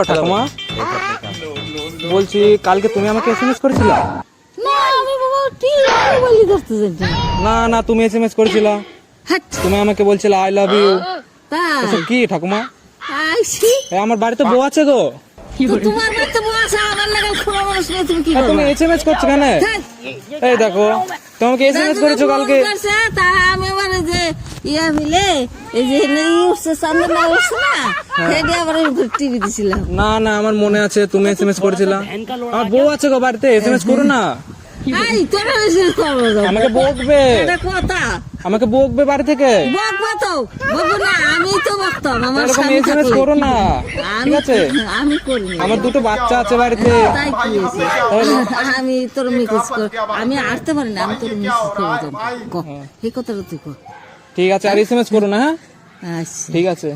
ঠাকুমা বলছি কালকে তুমি আমাকে এসএমএস করেছিলে? না আমি বাবা ঠিক বলি ধরতে যাচ্ছি। না না তুমি এসএমএস করেছিলা, হাট তুমি আমাকে বলছিলে আই লাভ ইউ। তাই এসব কি ঠাকুমা? আইছি আমার বাড়িতে বউ আছে গো। তো তোমার বাড়িতে বস আমার লাগা খোলা মানুষ না তুমি কি তুমি এসএমএস করছো কেন? এই দেখো তোমাকে এসএমএস করেছো কালকে। তা আমি মানে যে ইয়া মিলে এই যে নেই উঠছে সামনে না উঠছে না হেডে আবার টিভি দিছিলাম। না না আমার মনে আছে তুমি এসএমএস করেছিলা। আমার বউ আছে গো বাড়িতে, এসএমএস করো না। আই তোরা এসে করো আমাকে বকবে, এটা কথা আমাকে বকবে বাড়ি থেকে। বকবো তো বকবো না আমি তো বকতাম আমার এরকম স্বামী এসএমএস থাকলে। করো না, ঠিক আছে? আমি করি না। আমার দুটো বাচ্চা আছে বাড়িতে। তাই কি হয়েছে? আমি তোর মিক্স কর আমি আসতে পারি না আমি তোর মিক্স করে দেবো এই কথাটা তুই কর ঠিক আছে আর এসএমএস করো না। হ্যাঁ আচ্ছা ঠিক আছে।